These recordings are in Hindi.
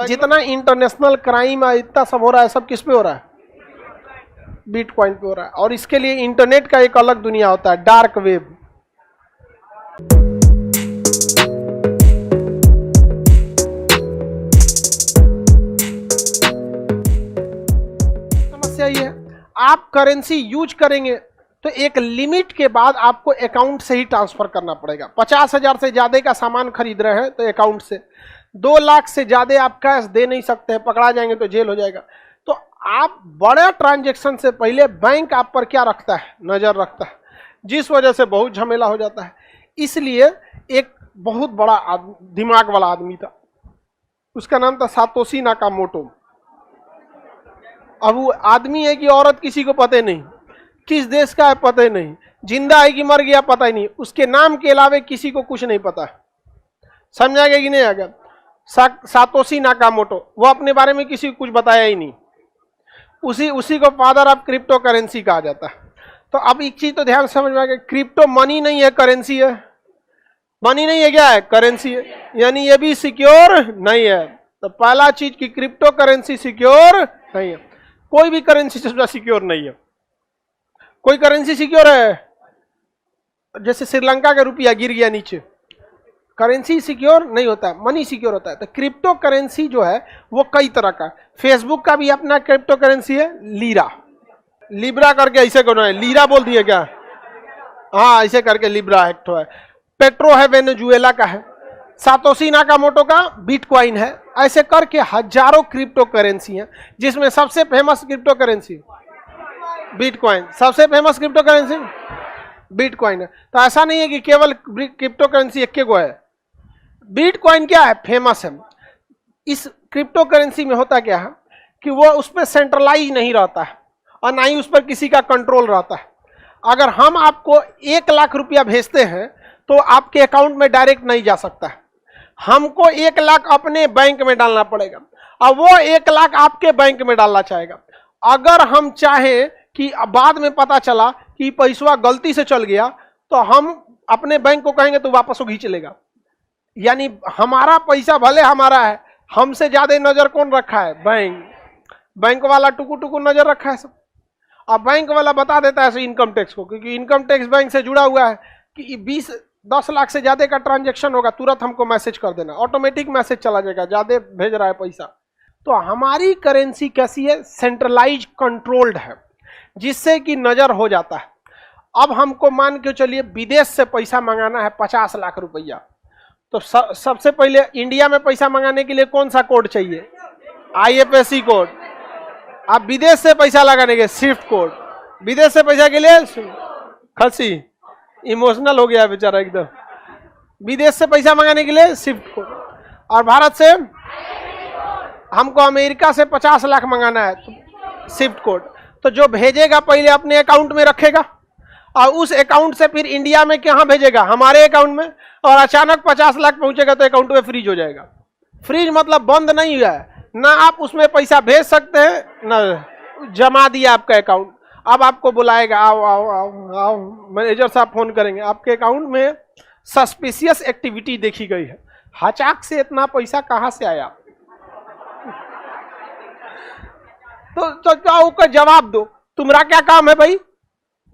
जितना इंटरनेशनल क्राइम है, इतना सब हो रहा है, सब किस पे हो रहा है? बिटकॉइन पे हो रहा है। और इसके लिए इंटरनेट का एक अलग दुनिया होता है, डार्क वेब। समस्या ये है, आप करेंसी यूज करेंगे तो एक लिमिट के बाद आपको अकाउंट से ही ट्रांसफर करना पड़ेगा। 50,000 से ज्यादा का सामान खरीद रहे हैं तो अकाउंट से, 2 लाख से ज्यादा आप कैश दे नहीं सकते हैं, पकड़ा जाएंगे तो जेल हो जाएगा। तो आप बड़े ट्रांजैक्शन से पहले बैंक आप पर क्या रखता है? नजर रखता है, जिस वजह से बहुत झमेला हो जाता है। इसलिए एक बहुत बड़ा दिमाग वाला आदमी था, उसका नाम था सातोशी नाकामोटो। अब वो आदमी है कि औरत किसी को पता नहीं, किस देश का है पता ही नहीं, जिंदा है कि मर गया पता ही नहीं, उसके नाम के अलावे किसी को कुछ नहीं पता। समझा गया कि नहीं आ गया? सातोशी नाकामोटो, वो अपने बारे में किसी को कुछ बताया ही नहीं। उसी को फादर ऑफ क्रिप्टो करेंसी कहा जाता है। तो अब एक चीज तो ध्यान समझ में आ गया, क्रिप्टो मनी नहीं है, करेंसी है। मनी नहीं है, क्या है? करेंसी है, यानी ये भी सिक्योर नहीं है। तो पहला चीज की क्रिप्टो करेंसी सिक्योर नहीं है। कोई भी करेंसी से सिक्योर नहीं है। कोई करेंसी सिक्योर है? जैसे श्रीलंका का रुपया गिर गया नीचे, करेंसी सिक्योर नहीं होता है, मनी सिक्योर होता है। तो क्रिप्टो करेंसी जो है वो कई तरह का, फेसबुक का भी अपना क्रिप्टो करेंसी है, लिब्रा करके, ऐसे कौन है? लीरा बोल दिए क्या? हाँ, ऐसे करके लिब्रा एक तो है। पेट्रो है, वेनेजुएला का है। सातोशी नाकामोटो का बिटकॉइन है। ऐसे करके हजारों क्रिप्टो करेंसी हैं, जिसमें सबसे फेमस क्रिप्टो करेंसी बिटकॉइन। सबसे फेमस क्रिप्टो करेंसी बिटकॉइन है। तो ऐसा नहीं है कि केवल क्रिप्टो करेंसी एक को है, बिटकॉइन क्या है? फेमस है। इस क्रिप्टो करेंसी में होता क्या है कि वो उस पर सेंट्रलाइज नहीं रहता है और ना ही उस पर किसी का कंट्रोल रहता है। अगर हम आपको 1 लाख रुपया भेजते हैं तो आपके अकाउंट में डायरेक्ट नहीं जा सकता है, हमको 1 लाख अपने बैंक में डालना पड़ेगा और वो 1 लाख आपके बैंक में डालना चाहेगा। अगर हम चाहें कि बाद में पता चला कि पैसा गलती से चल गया तो हम अपने बैंक को कहेंगे तो वापस वो खींच लेगा। यानी हमारा पैसा भले हमारा है, हमसे ज्यादा नजर कौन रखा है? बैंक वाला टुकु टुकु नजर रखा है सब। अब बैंक वाला बता देता है इनकम टैक्स को, क्योंकि इनकम टैक्स बैंक से जुड़ा हुआ है कि 10 लाख से ज्यादा का ट्रांजैक्शन होगा, तुरंत हमको मैसेज कर देना, ऑटोमेटिक मैसेज चला जाएगा, ज्यादा भेज रहा है पैसा। तो हमारी करेंसी कैसी है? सेंट्रलाइज कंट्रोल्ड है, जिससे कि नजर हो जाता है। अब हमको मान के चलिए विदेश से पैसा मंगाना है 50 लाख रुपया, तो सबसे पहले इंडिया में पैसा मंगाने के लिए कौन सा कोड चाहिए? IFSC code. आप विदेश से पैसा लगाने के स्विफ्ट कोड। विदेश से पैसा के लिए खसी इमोशनल हो गया बेचारा एकदम। विदेश से पैसा मंगाने के लिए स्विफ्ट कोड, और भारत से हमको अमेरिका से 50 लाख मंगाना है तो स्विफ्ट कोड। तो जो भेजेगा पहले अपने अकाउंट में रखेगा और उस अकाउंट से फिर इंडिया में कहाँ भेजेगा? हमारे अकाउंट में। और अचानक 50 लाख पहुंचेगा तो अकाउंट में फ्रीज हो जाएगा। फ्रीज मतलब बंद नहीं हुआ है, ना आप उसमें पैसा भेज सकते हैं ना जमा दिया आपका अकाउंट। अब आपको बुलाएगा, आओ आओ आओ आओ, मैनेजर साहब फोन करेंगे, आपके अकाउंट में सस्पिशियस एक्टिविटी देखी गई है, हचाक से इतना पैसा कहां से आया? तो जाओ का जवाब दो, तुम्हारा क्या काम है भाई?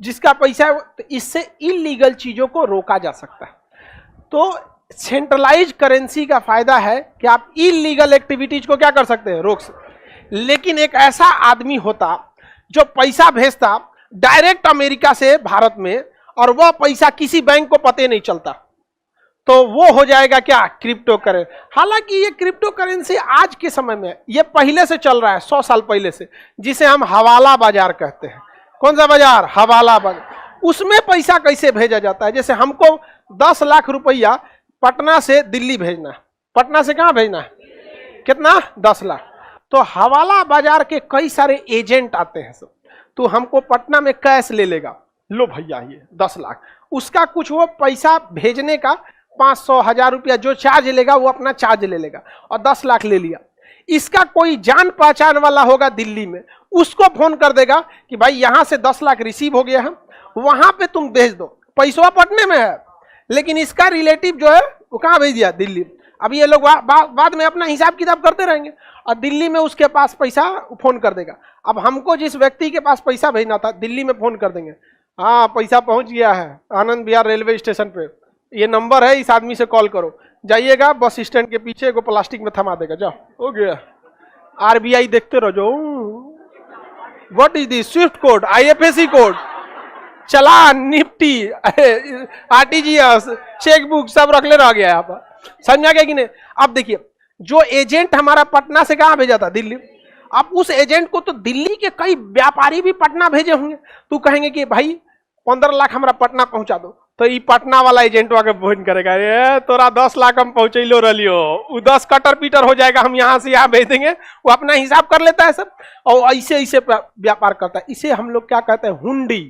जिसका पैसा है। तो इससे इलीगल चीजों को रोका जा सकता है। तो सेंट्रलाइज करेंसी का फायदा है कि आप इलीगल एक्टिविटीज को क्या कर सकते हैं? रोक सकते। लेकिन एक ऐसा आदमी होता जो पैसा भेजता डायरेक्ट अमेरिका से भारत में, और वह पैसा किसी बैंक को पता नहीं चलता, तो वो हो जाएगा क्या? Crypto currency. हालांकि ये क्रिप्टो करेंसी आज के समय में, ये पहले से चल रहा है, 100 साल पहले से, जिसे हम हवाला बाजार कहते हैं। कौन सा बाजार? हवाला बाजार। उसमें पैसा कैसे भेजा जाता है? जैसे हमको 10 लाख रुपया पटना से दिल्ली भेजना है, पटना से कहां भेजना है? कितना? 10 लाख। तो हवाला बाजार के कई सारे एजेंट आते हैं सब, तो हमको पटना में कैश ले लेगा, लो भैया ये 10 लाख, उसका कुछ वो पैसा भेजने का 500 1000 रुपया जो चार्ज लेगा वो अपना चार्ज ले लेगा, और 10 लाख ले लिया। इसका कोई जान पहचान वाला होगा दिल्ली में, उसको फोन कर देगा कि भाई यहां से 10 लाख रिसीव हो गया है, वहां पे तुम भेज दो। पैसा पटने में है, लेकिन इसका रिलेटिव जो है वो कहां भेज दिया? दिल्ली। अब ये लोग बाद में अपना हिसाब किताब करते रहेंगे और दिल्ली में उसके पास पैसा फोन कर देगा। अब हमको जिस व्यक्ति के पास पैसा भेजना था दिल्ली में फोन कर देंगे, हाँ पैसा पहुंच गया है आनंद विहार रेलवे स्टेशन पे, ये नंबर है, इस आदमी से कॉल करो। जाइएगा बस स्टैंड के पीछे को प्लास्टिक में थमा देगा, जाओ हो गया। आरबीआई देखते रहो जो what is this, Swift code, IFSC code, challan, Nifty, RTGS, chequebook सब रख ले रह गया यहाँ पर, समझा गया कि नहीं। अब देखिए जो एजेंट हमारा पटना से कहाँ भेजा था, दिल्ली। अब उस एजेंट को तो दिल्ली के कई व्यापारी भी पटना भेजे होंगे, तू कहेंगे कि भाई 15 लाख हमारा पटना पहुंचा दो, तो ये पटना वाला एजेंट आके फोन करेगा, अरे तोरा 10 लाख हम पहुंचैलो रहियो, वो 10 कटर पीटर हो जाएगा, हम यहाँ से यहाँ भेज देंगे। वो अपना हिसाब कर लेता है सब और ऐसे ऐसे व्यापार करता है। इसे हम लोग क्या कहते हैं, हुंडी।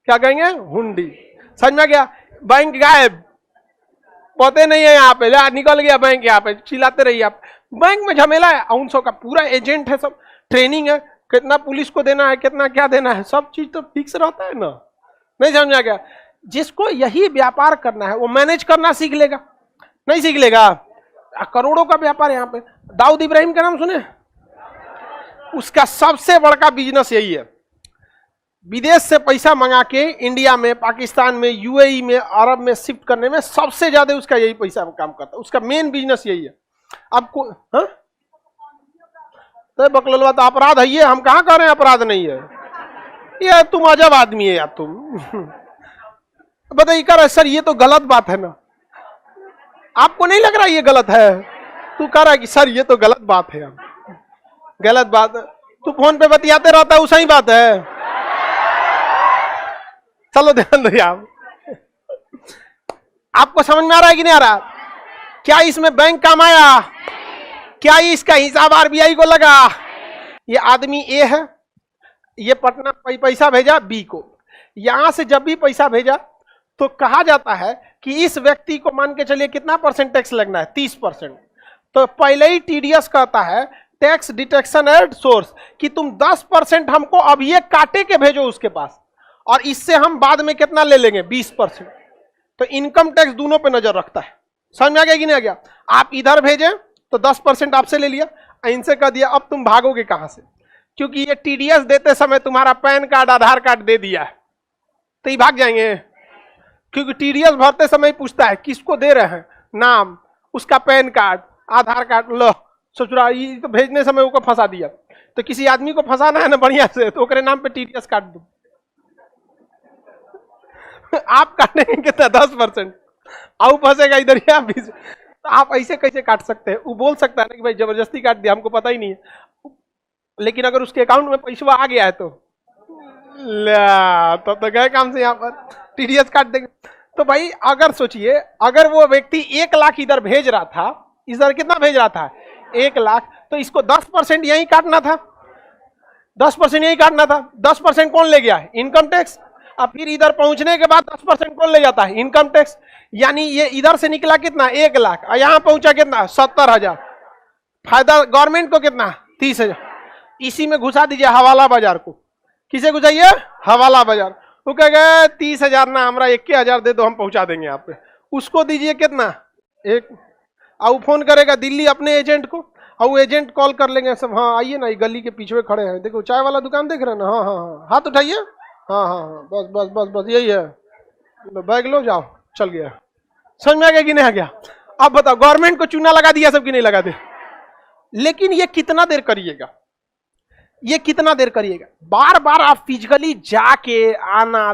क्या कहेंगे, हुंडी। समझ में गया। बैंक गायब, पते नहीं है यहाँ पे, निकल गया बैंक, यहाँ पे चिल्लाते रहिए आप। बैंक में झमेला है, उनसो का पूरा एजेंट है, सब ट्रेनिंग है, कितना पुलिस को देना है, कितना क्या देना है, सब चीज तो फिक्स रहता है ना। नहीं समझा गया। जिसको यही व्यापार करना है वो मैनेज करना सीख लेगा, नहीं सीख लेगा। करोड़ों का व्यापार यहाँ पे। दाऊद इब्राहिम का नाम सुने, उसका सबसे बड़का बिजनेस यही है, विदेश से पैसा मंगा के इंडिया में, पाकिस्तान में, यूएई में, अरब में शिफ्ट करने में सबसे ज्यादा उसका यही पैसा काम करता है, उसका मेन बिजनेस यही है। आपको हाँ तो बकलवा तो अपराध है ये, हम कहाँ कह रहे हैं अपराध नहीं है, ये तुम अजब आदमी है यार तुम। बताइए कर सर ये तो गलत बात है ना, आपको नहीं लग रहा ये गलत है? तू कह रहा है कि सर ये तो गलत बात है, गलत बात है। तू फोन पे बतियाते रहता है, सही बात है। चलो ध्यान दो आप, आपको समझ में आ रहा है कि नहीं आ रहा? क्या इसमें बैंक काम आया? क्या इसका हिसाब आरबीआई को लगा? ये आदमी ए है, ये पटना पैसा भेजा बी को, यहां से जब भी पैसा भेजा तो कहा जाता है कि इस व्यक्ति को मान के चलिए कितना परसेंट टैक्स लगना है, 30%। तो पहले ही टीडीएस कहता है टैक्स डिटेक्शन एट सोर्स कि तुम 10% हमको अब ये काटे के भेजो उसके पास, और इससे हम बाद में कितना ले लेंगे, 20%। तो इनकम टैक्स दोनों पे नजर रखता है। समझ में आ गया कि नहीं आ गया? आप इधर भेजे तो 10% आपसे ले लिया, इनसे कह दिया अब तुम भागोगे कहां से, क्योंकि ये टीडीएस देते समय तुम्हारा पैन कार्ड आधार कार्ड दे दिया है, तो ये भाग जाएंगे। क्योंकि टीडीएस भरते समय पूछता है किसको दे रहे हैं, नाम, उसका पैन कार्ड, आधार कार्ड, लो सोच रहा ये तो भेजने समय वो फंसा दिया। तो किसी आदमी को फंसाना है ना बढ़िया से, तो ओकरे नाम पे टीडीएस काट दो। आप काटेंगे कितना, 10%, आउ फंसेगा इधर ही आप भी। तो आप ऐसे कैसे काट सकते हैं? वो बोल सकता है ना कि भाई जबरदस्ती काट दिया, हमको पता ही नहीं है। लेकिन अगर उसके अकाउंट में पैसा आ गया है तो तो गए काम से, यहाँ पर टीडीएस काट देंगे। तो भाई अगर सोचिए, अगर वो व्यक्ति 1 लाख इधर भेज रहा था, इधर कितना भेज रहा था, 1 लाख, तो इसको 10% यही काटना था, 10% यही काटना था। 10% कौन ले गया, इनकम टैक्स। अब फिर इधर पहुंचने के बाद 10% कौन ले जाता है, इनकम टैक्स। यानी ये इधर से निकला कितना, 1 लाख, और यहां पहुंचा कितना, 70,000। फायदा गवर्नमेंट को कितना, 30,000। इसी में घुसा दीजिए हवाला बाजार को। किसे घुसाइए, हवाला बाजार। वो कह गए 30,000 ना, हमारा 21,000 दे दो, हम पहुंचा देंगे आप पे। उसको दीजिए कितना, 1। और फोन करेगा दिल्ली अपने एजेंट को, और वो एजेंट कॉल कर लेंगे सब, हाँ आइए ना, गली के पीछे खड़े हैं, देखो चाय वाला दुकान देख रहे हैं ना, हाँ हाँ हाँ, हाथ उठाइए, हाँ हाँ हाँ, बस बस बस बस यही है, बैग लो जाओ, चल गया। समझ में आ गया कि नहीं आ गया? अब बताओ, गवर्नमेंट को चूना लगा दिया सब कि नहीं लगा दे? लेकिन ये कितना देर करिएगा, ये कितना देर करिएगा? बार बार आप फिजिकली जाके आना,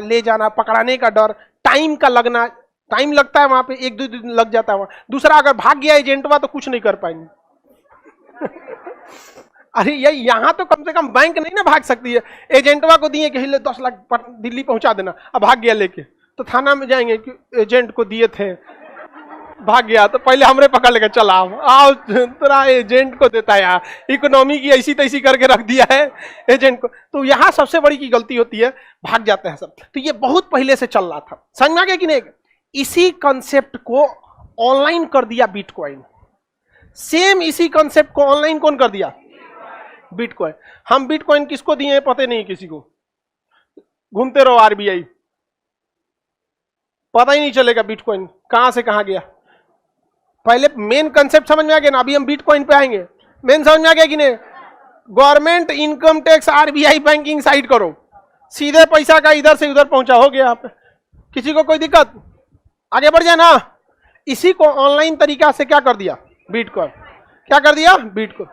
ले जाना, पकड़ाने का डर, टाइम का लगना, टाइम लगता है वहां पे, 1-2 दिन लग जाता है वहां। दूसरा, अगर भाग गया एजेंटवा तो कुछ नहीं कर पाएंगे। अरे ये यहाँ तो कम से कम बैंक नहीं ना भाग सकती है। एजेंटवा को दिए कि 10 लाख दिल्ली पहुंचा देना, अब भाग गया लेके, तो थाना में जाएंगे कि एजेंट को दिए थे, भाग गया तो पहले हमरे पकड़ लेकर चला, आओ तेरा एजेंट को देता है यार, इकोनॉमी की ऐसी तैसी करके रख दिया है एजेंट को। तो यहाँ सबसे बड़ी की गलती होती है, भाग जाते हैं सब। तो ये बहुत पहले से चल रहा था, समझ में आ गया कि नहीं? इसी कंसेप्ट को ऑनलाइन कर दिया बिटकॉइन। सेम इसी कंसेप्ट को ऑनलाइन कौन कर दिया, बिटकॉइन। हम बिटकॉइन किसको दिए हैं पता नहीं, किसी को, घूमते रहो आरबीआई, पता ही नहीं चलेगा बिटकॉइन कहां से कहां गया। पहले मेन कंसेप्ट समझ में आ गया ना, अभी हम बिटकॉइन पे आएंगे। मेन समझ में आ गया कि नहीं? Government income tax RBI banking side करो, सीधे पैसा का इधर से उधर पहुंचा, हो गया। आप किसी को कोई दिक्कत? आगे बढ़ जाए ना। इसी को ऑनलाइन तरीका से क्या कर दिया? बिटकॉइन। क्या कर दिया? बिटकॉइन।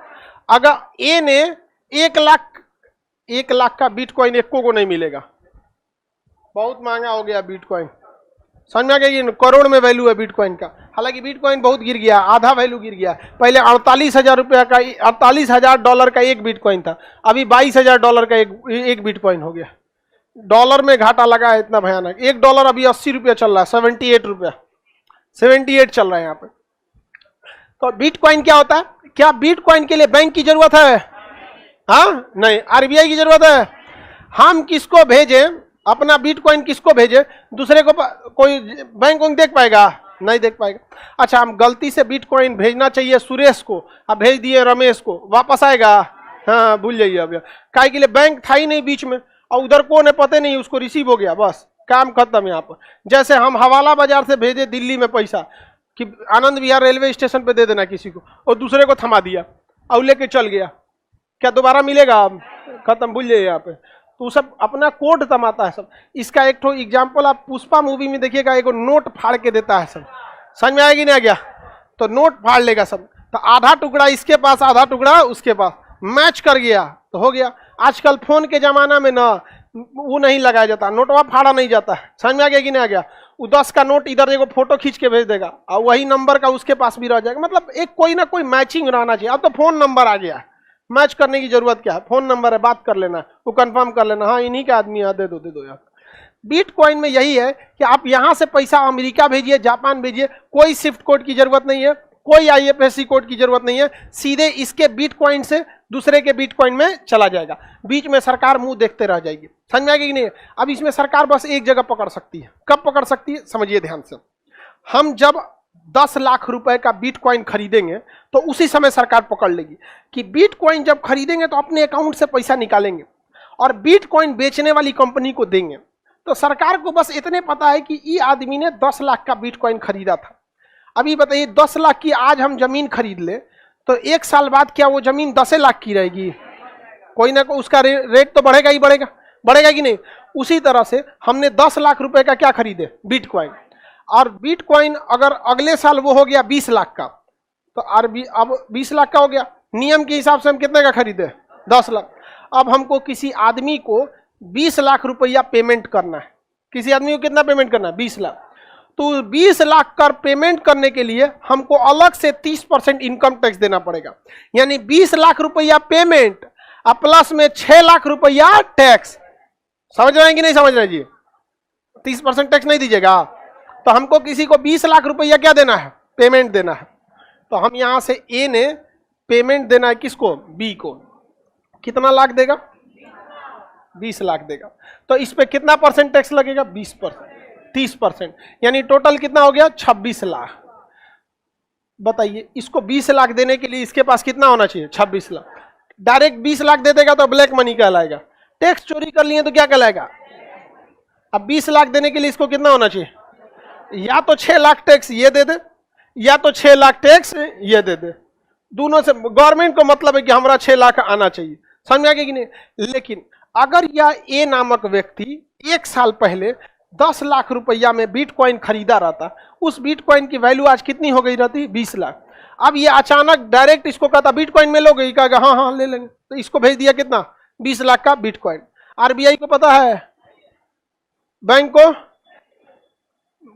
अगर ए ने 1 लाख का बिटकॉइन एको को नहीं मिलेगा, बहुत महंगा हो गया बिटकॉइन। समझ में आ गया कि करोड़ में वैल्यू है बिटकॉइन का। हालांकि बिटकॉइन बहुत गिर गया, आधा वैल्यू गिर गया। पहले 48,000 रुपया का, 48,000 डॉलर का एक बिटकॉइन था, अभी 22,000 डॉलर का एक बिटकॉइन हो गया। डॉलर में घाटा लगा है इतना भयानक। $1 अभी 80 रुपया चल रहा है, 78 रुपया, 78 चल रहा है यहाँ पे। तो बिटकॉइन क्या होता है? क्या बिटकॉइन के लिए बैंक की जरूरत है? हाँ नहीं। आरबीआई की जरूरत है? हम किसको भेजें अपना बिटकॉइन? किसको भेजे? दूसरे को? कोई बैंक को देख पाएगा? नहीं देख पाएगा। अच्छा, हम गलती से बिटकॉइन भेजना चाहिए सुरेश को, अब भेज दिए रमेश को, वापस आएगा? हाँ, भूल जाइए। अब काहे के लिए? बैंक था ही नहीं बीच में, और उधर कौन है पता नहीं, उसको रिसीव हो गया, बस काम खत्म यहाँ पर। जैसे हम हवाला बाजार से भेजे दिल्ली में पैसा कि आनंद विहार रेलवे स्टेशन पे दे देना किसी को, और दूसरे को थमा दिया और लेके चल गया, क्या दोबारा मिलेगा? खत्म, भूल जाइए यहाँ पे। तो सब अपना कोड तमाता है सब। इसका एक तो एग्जाम्पल आप पुष्पा मूवी में देखिएगा, एक नोट फाड़ के देता है सब। समझ में आएगी नहीं? आ गया तो नोट फाड़ लेगा सब, तो आधा टुकड़ा इसके पास, आधा टुकड़ा उसके पास, मैच कर गया तो हो गया। आजकल फोन के जमाना में ना वो नहीं लगाया जाता, नोटवा फाड़ा नहीं जाता है। समझ में आ गया कि नहीं आ गया? वो 10 का नोट इधर देखो फोटो खींच के भेज देगा, और वही नंबर का उसके पास भी रह जाएगा। मतलब एक कोई ना कोई मैचिंग रहना चाहिए। अब तो फोन नंबर आ गया है, मैच करने की जरूरत क्या है? फोन नंबर है, बात कर लेना, वो कंफर्म कर लेना, हाँ इन्हीं का आदमी है, दे दो यार। बिटकॉइन में यही है कि आप यहां से पैसा अमेरिका भेजिए, जापान भेजिए, कोई स्विफ्ट कोड की जरूरत नहीं है, कोई आईएफएससी कोड की जरूरत नहीं है, सीधे इसके बिटकॉइन से दूसरे के बिटकॉइन में चला जाएगा। बीच में सरकार मुंह देखते रह जाएगी। समझ में आएगी कि नहीं? अब इसमें सरकार बस एक जगह पकड़ सकती है। कब पकड़ सकती है? समझिए ध्यान से। हम जब 10 लाख रुपए का बिटकॉइन खरीदेंगे तो उसी समय सरकार पकड़ लेगी कि बिटकॉइन जब खरीदेंगे तो अपने अकाउंट से पैसा निकालेंगे और बिटकॉइन बेचने वाली कंपनी को देंगे। तो सरकार को बस इतने पता है कि ये आदमी ने 10 लाख का बिटकॉइन खरीदा था। अभी बताइए 10 लाख की आज हम जमीन खरीद ले तो 1 साल बाद क्या वो जमीन 10 लाख की रहेगी? कोई ना कोई उसका रेट तो बढ़ेगा ही बढ़ेगा, बढ़ेगा कि नहीं? उसी तरह से हमने 10 लाख रुपए का क्या खरीदे? बिटकॉइन। और बिटकॉइन अगर अगले साल वो हो गया 20 लाख का, तो अब 20 लाख का हो गया। नियम के हिसाब से हम कितने का खरीदे? 10 लाख। अब हमको किसी आदमी को 20 लाख रुपया पेमेंट करना है। किसी आदमी को कितना पेमेंट करना है? 20 लाख। तो 20 लाख का पेमेंट करने के लिए हमको अलग से 30% इनकम टैक्स देना पड़ेगा। यानी 20 लाख रुपया पेमेंट और प्लस में 6 लाख रुपया टैक्स। समझ रहे हैं कि नहीं समझ रहे जी? 30% टैक्स नहीं दीजिएगा तो हमको किसी को 20 लाख रुपया क्या देना है? पेमेंट देना है। तो हम यहां से ए ने पेमेंट देना है किसको? बी को। कितना लाख देगा? 20 लाख देगा। तो इस पे कितना परसेंट टैक्स लगेगा? 20%, 30%। यानी टोटल कितना हो गया? 26 लाख। बताइए इसको 20 लाख देने के लिए इसके पास कितना होना चाहिए? 26 लाख। डायरेक्ट 20 लाख दे देगा तो ब्लैक मनी कहलाएगा। टैक्स चोरी कर लिए तो क्या कहलाएगा? अब 20 लाख देने के लिए इसको कितना होना चाहिए? या तो 6 लाख टैक्स ये दे दे, या तो 6 लाख टैक्स ये दे दे। दोनों से गवर्नमेंट को मतलब है कि हमारा 6 लाख आना चाहिए। समझ में आ गया कि नहीं? लेकिन अगर यह ए नामक व्यक्ति 1 साल पहले 10 लाख रुपया में बिटकॉइन खरीदा रहता, उस बिटकॉइन की वैल्यू आज कितनी हो गई रहती? 20 लाख। अब ये अचानक डायरेक्ट इसको कहता बिटकॉइन में लोगे, कहेगा हाँ हाँ ले लेंगे, तो इसको भेज दिया कितना? 20 लाख का बिटकॉइन। आरबीआई को पता है, बैंक को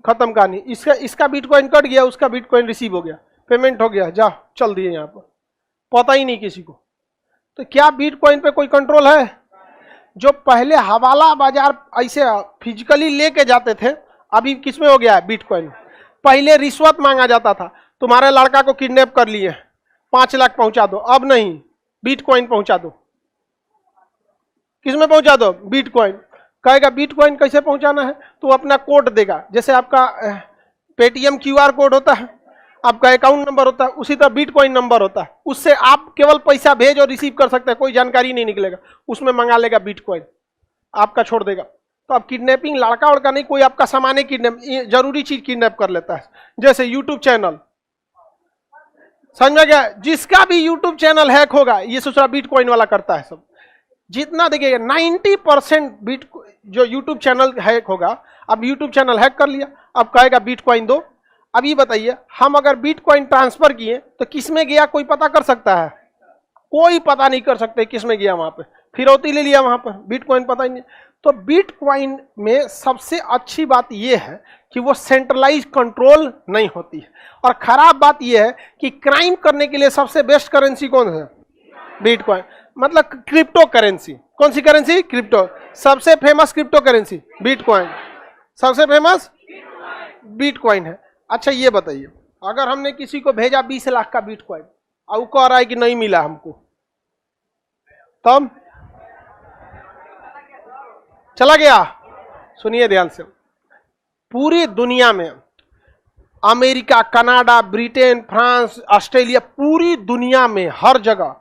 खत्म कहानी। इसका बिटकॉइन कट गया, उसका बिटकॉइन रिसीव हो गया, पेमेंट हो गया, जा चल दिए यहाँ पर, पता ही नहीं किसी को। तो क्या बिटकॉइन पे कोई कंट्रोल है? जो पहले हवाला बाजार ऐसे फिजिकली लेके जाते थे, अभी किसमें हो गया है? बिटकॉइन। पहले रिश्वत मांगा जाता था, तुम्हारे लड़का को किडनैप कर लिए 5 लाख पहुंचा दो, अब नहीं, बिटकॉइन पहुंचा दो। किसमें पहुंचा दो? बिटकॉइन। कहेगा बिटकॉइन कैसे पहुंचाना है? तो अपना कोड देगा, जैसे आपका पेटीएम क्यूआर कोड होता है, आपका अकाउंट नंबर होता है, उसी तरह बिटकॉइन नंबर होता है। उससे आप केवल पैसा भेज और रिसीव कर सकते हैं, कोई जानकारी नहीं निकलेगा। उसमें मंगा लेगा बिटकॉइन, आपका छोड़ देगा। तो अब किडनैपिंग लड़का उड़का नहीं, कोई आपका सामान किडनैप, जरूरी चीज किडनैप कर लेता है। जैसे यूट्यूब चैनल, समझ में गया? जिसका भी यूट्यूब चैनल हैक होगा, ये दूसरा बिटकॉइन वाला करता है सब। जितना देखिएगा 90% बिट जो यूट्यूब चैनल हैक होगा, अब यूट्यूब चैनल हैक कर लिया, अब कहेगा बिटकॉइन दो। अब ये बताइए, हम अगर बिटकॉइन ट्रांसफर किए तो किस में गया, कोई पता कर सकता है? कोई पता नहीं कर सकते किस में गया। वहां पे फिरौती ले लिया, वहां पर बिटकॉइन पता ही नहीं। तो बिटकॉइन में सबसे अच्छी बात यह है कि वो सेंट्रलाइज कंट्रोल नहीं होती है, और खराब बात यह है कि क्राइम करने के लिए सबसे बेस्ट करेंसी कौन है? बिटकॉइन, मतलब क्रिप्टो करेंसी। कौन सी करेंसी? क्रिप्टो। सबसे फेमस क्रिप्टो करेंसी बिटकॉइन, सबसे फेमस बिटकॉइन है। अच्छा ये बताइए, अगर हमने किसी को भेजा 20 लाख का बिटकॉइन और वो कह रहा है कि नहीं मिला हमको, तब चला गया। सुनिए ध्यान से, पूरी दुनिया में America, Canada, Britain, France, Australia, पूरी दुनिया में हर जगह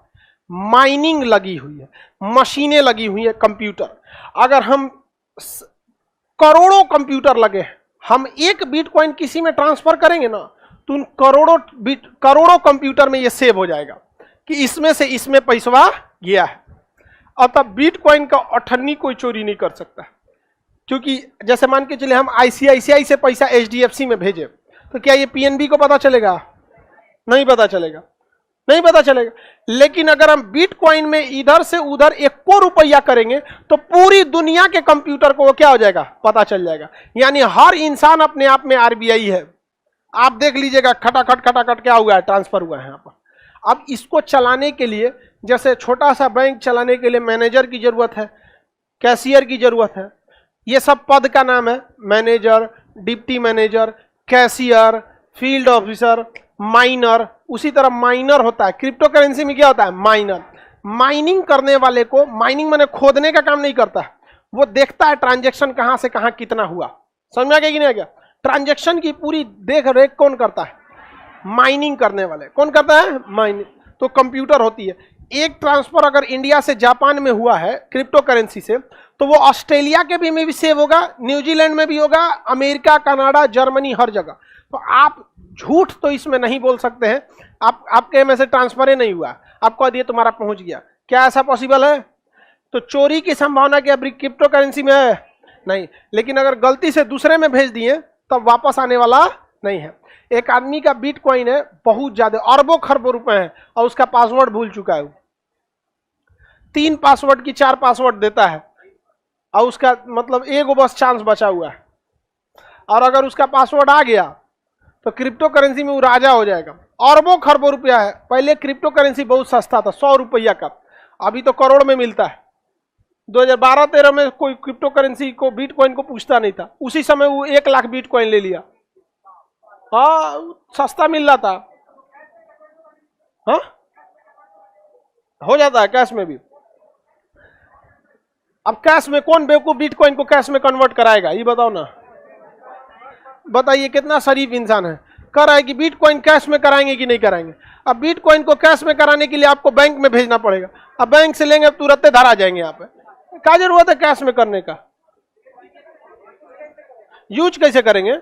माइनिंग लगी हुई है, मशीनें लगी हुई है, कंप्यूटर। अगर हम करोड़ों कंप्यूटर लगे हैं, हम एक बिटकॉइन किसी में ट्रांसफर करेंगे ना, तो उन करोड़ों कंप्यूटर में ये सेव हो जाएगा कि इसमें से इसमें पैसा गया है। और तब बिटकॉइन का अठन्नी कोई चोरी नहीं कर सकता, क्योंकि जैसे मान के चले हम आईसीआईसीआई से पैसा एचडीएफसी में भेजे, तो क्या ये पीएनबी को पता चलेगा? नहीं पता चलेगा, नहीं पता चलेगा। लेकिन अगर हम बिटकॉइन में इधर से उधर 1 रुपया करेंगे तो पूरी दुनिया के कंप्यूटर को वो क्या हो जाएगा? पता चल जाएगा। यानी हर इंसान अपने आप में आरबीआई है। आप देख लीजिएगा, खटाखट क्या हुआ है? ट्रांसफर हुआ है यहाँ पर। अब इसको चलाने के लिए, जैसे छोटा सा बैंक चलाने के लिए मैनेजर की जरूरत है, कैशियर की जरूरत है, ये सब पद का नाम है। Manager, deputy manager, cashier, field officer, minor. उसी तरह माइनर होता है क्रिप्टो करेंसी में। क्या होता है? माइनर। माइनिंग करने वाले को, माइनिंग माने खोदने का काम नहीं करता है, वो देखता है ट्रांजैक्शन कहां से कहां कितना हुआ। समझ में आ गया कि नहीं आ गया? ट्रांजैक्शन की पूरी देख रेख कौन करता है? माइनिंग करने वाले। कौन करता है? माइनिंग। तो कंप्यूटर होती है। एक ट्रांसफर अगर इंडिया से जापान में हुआ है क्रिप्टो करेंसी से, तो वो ऑस्ट्रेलिया के भी में भी सेव होगा, न्यूजीलैंड में भी होगा, अमेरिका, कनाडा, जर्मनी, हर जगह। तो आप झूठ तो इसमें नहीं बोल सकते हैं। आपके में से ट्रांसफर ही नहीं हुआ, आपको दिए तुम्हारा पहुंच गया। क्या ऐसा पॉसिबल है? तो चोरी की संभावना क्या क्रिप्टो करेंसी में है? नहीं। लेकिन अगर गलती से दूसरे में भेज दिए तब वापस आने वाला नहीं है। एक आदमी का बिटकॉइन है, बहुत ज्यादा, अरबों खरबों रुपए हैं, और उसका पासवर्ड भूल चुका है। 3 पासवर्ड की 4 पासवर्ड देता है, और उसका मतलब एक बस चांस बचा हुआ है। और अगर उसका पासवर्ड आ गया तो क्रिप्टो करेंसी में वो राजा हो जाएगा। अरबों खरबों रुपया है। पहले क्रिप्टो करेंसी बहुत सस्ता था, 100 रुपया का, अभी तो करोड़ में मिलता है। 2012-13 में कोई क्रिप्टो करेंसी को, बिटकॉइन को पूछता नहीं था। उसी समय वो 1 लाख बिटकॉइन ले लिया। हाँ, सस्ता मिल रहा था। हाँ, हो जाता है कैश में भी। अब कैश में कौन बेवकूफ बिटकॉइन को कैश में कन्वर्ट कराएगा? ये बताओ ना, बताइए कितना शरीफ इंसान है, कह रहा है कि बिटकॉइन कैश में कराएंगे कि नहीं कराएंगे। अब बिटकॉइन को कैश में कराने के लिए आपको बैंक में भेजना पड़ेगा। अब बैंक से लेंगे, अब तुरंत धरा जाएंगे। यहाँ पे क्या जरूरत है कैश में करने का? यूज कैसे करेंगे?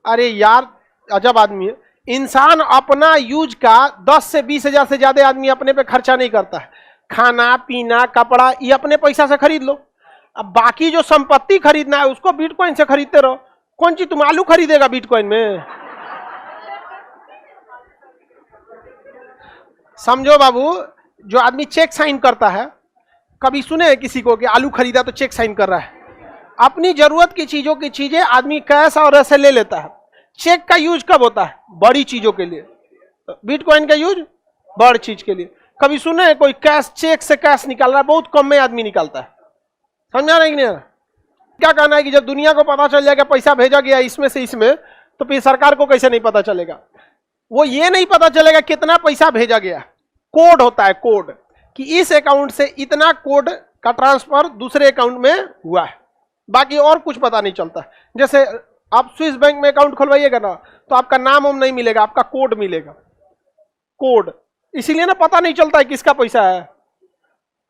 अरे यार, अजब आदमी है इंसान। अपना यूज का 10 से 20 हजार से ज्यादा आदमी अपने पे खर्चा नहीं करता है। खाना पीना कपड़ा ये अपने पैसा से खरीद लो। अब बाकी जो संपत्ति खरीदना है उसको बिटकॉइन से खरीदते रहो। कौन सी तुम आलू खरीदेगा बिटकॉइन में? समझो बाबू, जो आदमी चेक साइन करता है, कभी सुने किसी को कि आलू खरीदा तो चेक साइन कर रहा है? अपनी जरूरत की चीजों की चीजें आदमी कैश और ऐसे ले लेता है। चेक का यूज कब होता है? बड़ी चीजों के लिए। बिटकॉइन का यूज बड़ी चीज के लिए। कभी सुने कोई कैश, चेक से कैश निकाल रहा है? बहुत कम में आदमी निकालता है। समझा नहीं कि नहीं? क्या कहना है कि जब दुनिया को पता चल जाएगा पैसा भेजा गया इसमें से इसमें, तो फिर सरकार को कैसे नहीं पता चलेगा? वो ये नहीं पता चलेगा कितना पैसा भेजा गया। कोड होता है, कोड, कि इस अकाउंट से इतना कोड का ट्रांसफर दूसरे अकाउंट में हुआ है। बाकी और कुछ पता नहीं चलता। जैसे आप स्विस बैंक में अकाउंट खुलवाइएगा ना, तो आपका नाम हम नहीं मिलेगा, आपका कोड मिलेगा। कोड इसीलिए ना पता नहीं चलता है किसका पैसा है।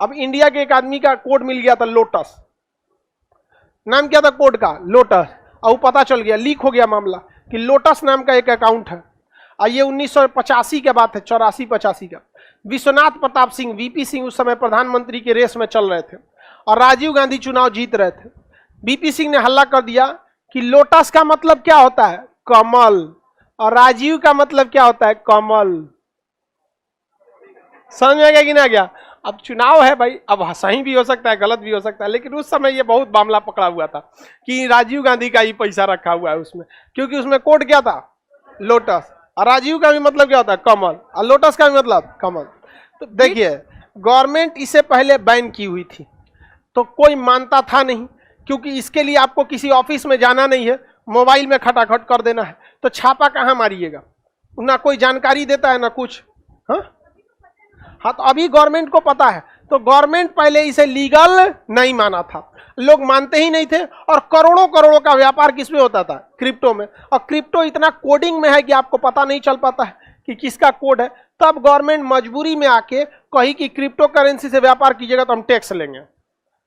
अब इंडिया के एक आदमी का कोड मिल गया था, लोटस। नाम क्या था कोड का? लोटस। और पता चल गया, लीक हो गया मामला कि लोटस नाम का एक अकाउंट है। और ये 1985 की बात है, 84-85 का। विश्वनाथ प्रताप सिंह, वीपी सिंह उस समय प्रधानमंत्री के रेस में चल रहे थे और राजीव गांधी चुनाव जीत रहे थे। वीपी सिंह ने हल्ला कर दिया कि लोटस का मतलब क्या होता है? कमल। और राजीव का मतलब क्या होता है? कमल। समझ में आ गया कि ना गया? अब चुनाव है भाई, अब सही भी हो सकता है, गलत भी हो सकता है, लेकिन उस समय ये बहुत मामला पकड़ा हुआ था कि राजीव गांधी का ही पैसा रखा हुआ है उसमें, क्योंकि उसमें कोड क्या था? लोटस। और राजीव का भी मतलब क्या होता है? कमल। और लोटस का भी मतलब कमल। तो देखिए, गवर्नमेंट इसे पहले बैन की हुई थी तो कोई मानता था नहीं, क्योंकि इसके लिए आपको किसी ऑफिस में जाना नहीं है, मोबाइल में खटाखट कर देना है, तो छापा कहाँ मारिएगा? ना कोई जानकारी देता है ना कुछ। हाँ, तो अभी गवर्नमेंट को पता है, तो गवर्नमेंट पहले इसे लीगल नहीं माना था, लोग मानते ही नहीं थे, और करोड़ों करोड़ों का व्यापार किसमें होता था? क्रिप्टो में। और क्रिप्टो इतना कोडिंग में है कि आपको पता नहीं चल पाता है कि किसका कोड है। तब गवर्नमेंट मजबूरी में आके कही कि क्रिप्टो करेंसी से व्यापार कीजिएगा तो हम टैक्स लेंगे।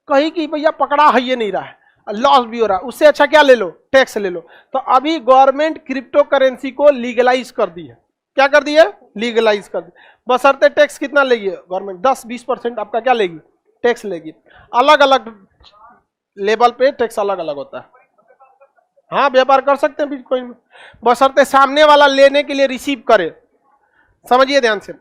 कही कि भैया पकड़ा है ये नहीं रहा है, लॉस भी हो रहा है, उससे अच्छा क्या ले लो? टैक्स ले लो। तो अभी गवर्नमेंट क्रिप्टो करेंसी को लीगलाइज कर दी है। क्या कर दी है? लीगलाइज कर दी। बशर्ते टैक्स कितना लेगी गवर्नमेंट? 10-20% आपका क्या लेगी? टैक्स लेगी। अलग अलग लेवल पे टैक्स अलग अलग होता है। हाँ, व्यापार कर सकते हैं बिटकॉइन में, बशर्ते सामने वाला लेने के लिए रिसीव करे। समझिए ध्यान से,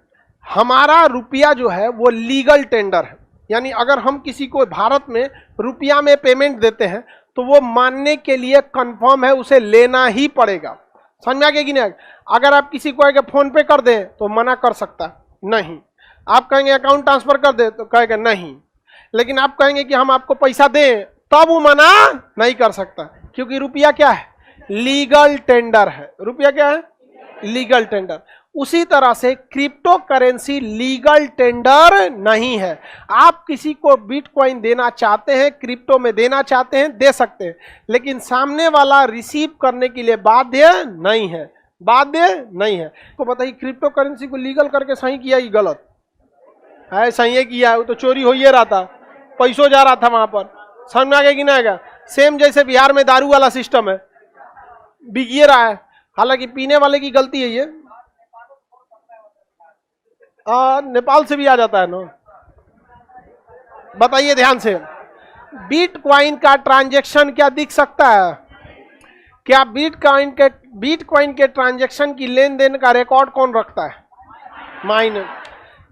हमारा रुपया जो है वो लीगल टेंडर है, यानी अगर हम किसी को भारत में रुपया में पेमेंट देते हैं तो वो मानने के लिए कंफर्म है, उसे लेना ही पड़ेगा। समझ में आ गया कि नहीं? अगर आप किसी को आगे फोन पे कर दें तो मना कर सकता नहीं, आप कहेंगे अकाउंट ट्रांसफर कर दे तो कहेगा नहीं, लेकिन आप कहेंगे कि हम आपको पैसा दें तब वो मना नहीं कर सकता, क्योंकि रुपया क्या है? लीगल टेंडर है। रुपया क्या है? Legal tender. उसी तरह से क्रिप्टो करेंसी लीगल टेंडर नहीं है। आप किसी को बिटकॉइन देना चाहते हैं, क्रिप्टो में देना चाहते हैं, दे सकते हैं, लेकिन सामने वाला रिसीव करने के लिए बाध्य नहीं है। बाध्य नहीं है। तो बताइए, क्रिप्टो करेंसी को लीगल करके सही किया कि गलत है? सही किया है, वो तो चोरी हो ही रहा था, पैसों जा रहा था वहां पर। समझ में आ गया कि ना आएगा? सेम जैसे बिहार में दारू वाला सिस्टम है, बिक रहा है, हालांकि पीने वाले की गलती है ये, नेपाल से भी आ जाता है ना। बताइए ध्यान से, बिटकॉइन का ट्रांजैक्शन क्या दिख सकता है? क्या बिटकॉइन के ट्रांजैक्शन की लेन देन का रिकॉर्ड कौन रखता है? माइनर।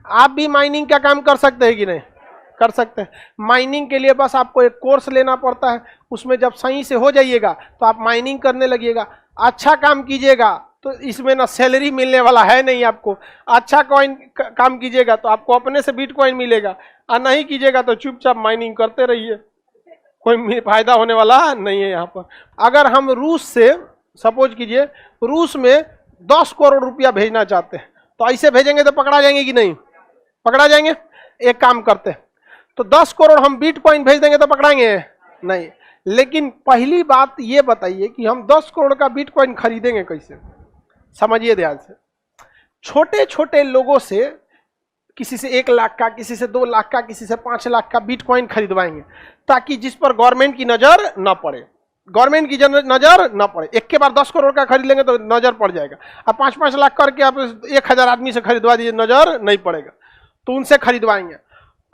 आप भी माइनिंग का काम कर सकते हैं कि नहीं? कर सकते हैं। माइनिंग के लिए बस आपको एक कोर्स लेना पड़ता है, उसमें जब सही से हो जाइएगा तो आप माइनिंग करने लगिएगा। अच्छा काम कीजिएगा तो इसमें ना सैलरी मिलने वाला है नहीं आपको, अच्छा काम कीजिएगा तो आपको अपने से बिटकॉइन मिलेगा, और नहीं कीजिएगा तो चुपचाप माइनिंग करते रहिए, कोई फायदा होने वाला नहीं है यहाँ पर। अगर हम रूस से, सपोज कीजिए रूस में 10 करोड़ रुपया भेजना चाहते हैं, तो ऐसे भेजेंगे तो पकड़ा जाएंगे कि नहीं? पकड़ा जाएंगे। एक काम करते हैं, तो 10 करोड़ हम बिटकॉइन भेज देंगे तो पकड़ाएंगे नहीं। लेकिन पहली बात ये बताइए कि हम 10 करोड़ का बिटकॉइन खरीदेंगे कैसे? समझिए ध्यान से, छोटे छोटे लोगों से, किसी से 1 लाख का, किसी से 2 लाख का, किसी से 5 लाख का बिटकॉइन खरीदवाएंगे, ताकि जिस पर गवर्नमेंट की नजर न पड़े, गवर्नमेंट की नजर न पड़े। एक के बार 10 करोड़ का खरीद लेंगे तो नजर पड़ जाएगा। अब 5-5 लाख करके आप 1000 आदमी से खरीदवा दीजिए, नजर नहीं पड़ेगा, तो उनसे खरीदवाएंगे।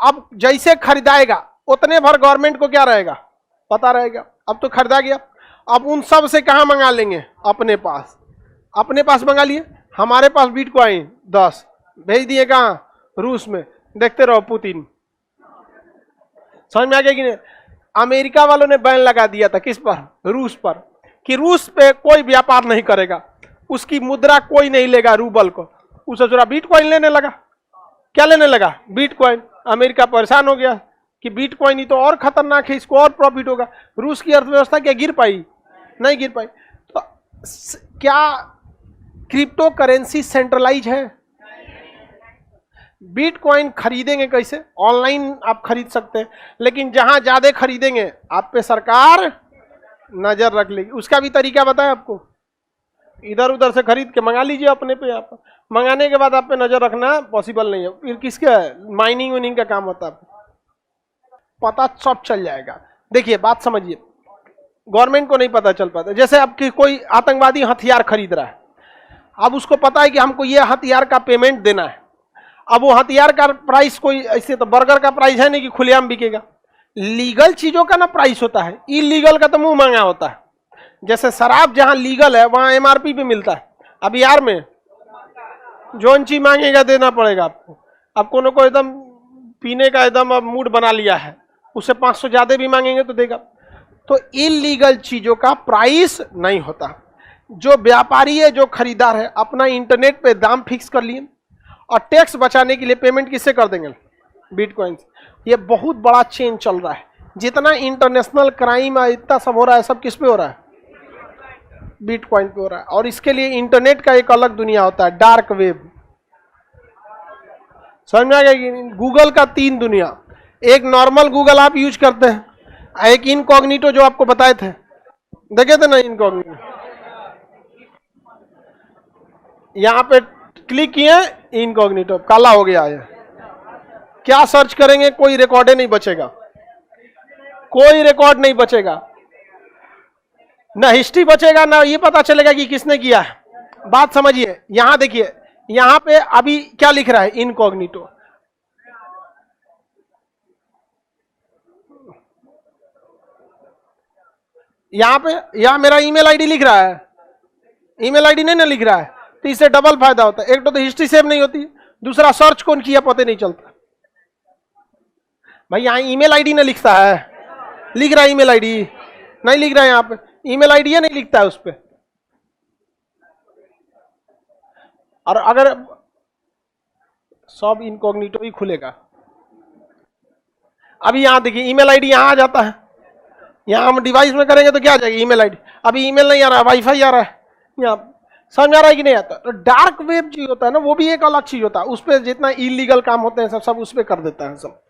अब जैसे खरीदाएगा उतने भर गवर्नमेंट को क्या रहेगा? पता रहेगा। अब तो खरीदा गया, अब उन सब से कहां मंगा लेंगे? अपने पास। अपने पास मंगा लिए, हमारे पास बिटकॉइन 10 भेज दिए, कहां? रूस में। देखते रहो पुतिन। समझ में आ गया कि नहीं? अमेरिका वालों ने बैन लगा दिया था किस पर? रूस पर, कि रूस पे कोई व्यापार नहीं करेगा, उसकी मुद्रा कोई नहीं लेगा, रूबल को। उसे जरा बिटकॉइन लेने लगा। क्या लेने लगा? बिटकॉइन। अमेरिका परेशान हो गया कि बिटकॉइन ही तो और खतरनाक है, इसको और प्रॉफिट होगा। रूस की अर्थव्यवस्था क्या गिर पाई? नहीं गिर पाई। तो क्या क्रिप्टो करेंसी सेंट्रलाइज है? बिटकॉइन खरीदेंगे कैसे? ऑनलाइन आप खरीद सकते हैं, लेकिन जहां ज्यादा खरीदेंगे आप पे सरकार नजर रख लेगी। उसका भी तरीका बताएं आपको, इधर उधर से खरीद के मंगा लीजिए अपने पे। आप मंगाने के बाद आप पे नजर रखना पॉसिबल नहीं है, फिर किसका माइनिंग वाइनिंग का काम होता है, पता सब चल जाएगा। देखिए बात समझिए, गवर्नमेंट को नहीं पता चल पाता। जैसे अब कोई आतंकवादी हथियार खरीद रहा है, अब उसको पता है कि हमको ये हथियार का पेमेंट देना है। अब वो हथियार का प्राइस कोई ऐसे तो बर्गर का प्राइस है नहीं कि खुलेआम बिकेगा। लीगल चीजों का ना प्राइस होता है, इलीगल का तो मुंह मांगा होता है। जैसे शराब जहां लीगल है वहां एमआरपी पे मिलता है। अब बिहार में जोन चीज मांगेगा देना पड़ेगा आपको। अब कोनो को एकदम पीने का एकदम अब मूड बना लिया है, उससे 500 ज्यादा भी मांगेंगे तो देगा। तो इलीगल चीजों का प्राइस नहीं होता। जो व्यापारी है, जो खरीदार है, अपना इंटरनेट पे दाम फिक्स कर लिए और टैक्स बचाने के लिए पेमेंट किससे कर देंगे? बिटकॉइन से। ये बहुत बड़ा चेंज चल रहा है। जितना इंटरनेशनल क्राइम है, इतना सब हो रहा है, सब किस पे हो रहा है? बिटकॉइन पे हो रहा है। और इसके लिए इंटरनेट का एक अलग दुनिया होता है, डार्क वेब। समझ में आ गया कि गूगल का 3 दुनिया। एक नॉर्मल गूगल आप यूज करते हैं, एक इनकॉग्निटो जो आपको बताए थे, देखे थे ना इनकॉग्निटो। यहां पे क्लिक किए, इनकॉग्निटो काला हो गया है। क्या सर्च करेंगे, कोई रिकॉर्ड नहीं बचेगा, कोई रिकॉर्ड नहीं बचेगा, ना हिस्ट्री बचेगा, ना ये पता चलेगा कि किसने किया है। बात समझिए। यहां देखिए, यहां पे अभी क्या लिख रहा है? इनकॉग्निटो। यहां पे यहां मेरा ईमेल आईडी लिख रहा है, ईमेल आईडी नहीं ना लिख रहा है, तो इससे डबल फायदा होता है। एक तो हिस्ट्री सेव नहीं होती, दूसरा सर्च कौन किया पता नहीं चलता। भाई यहां ईमेल आईडी ना लिखता है, लिख रहा है ईमेल आईडी नहीं लिख रहा है, यहां पे ईमेल आईडी नहीं लिखता है उस पर। और अगर सब इनकॉग्निटो ही खुलेगा। अभी यहां देखिए ईमेल आईडी यहां आ जाता है, यहां हम डिवाइस में करेंगे तो क्या आ जाएगी? Email ID. अभी ईमेल नहीं आ रहा है, वाईफाई आ रहा है। यहाँ समझ आ रहा है कि नहीं आता? तो डार्क वेब चीज होता है ना, वो भी एक अलग चीज होता है। उस पर जितना इलीगल काम होते हैं सब उस पर कर देता है सब।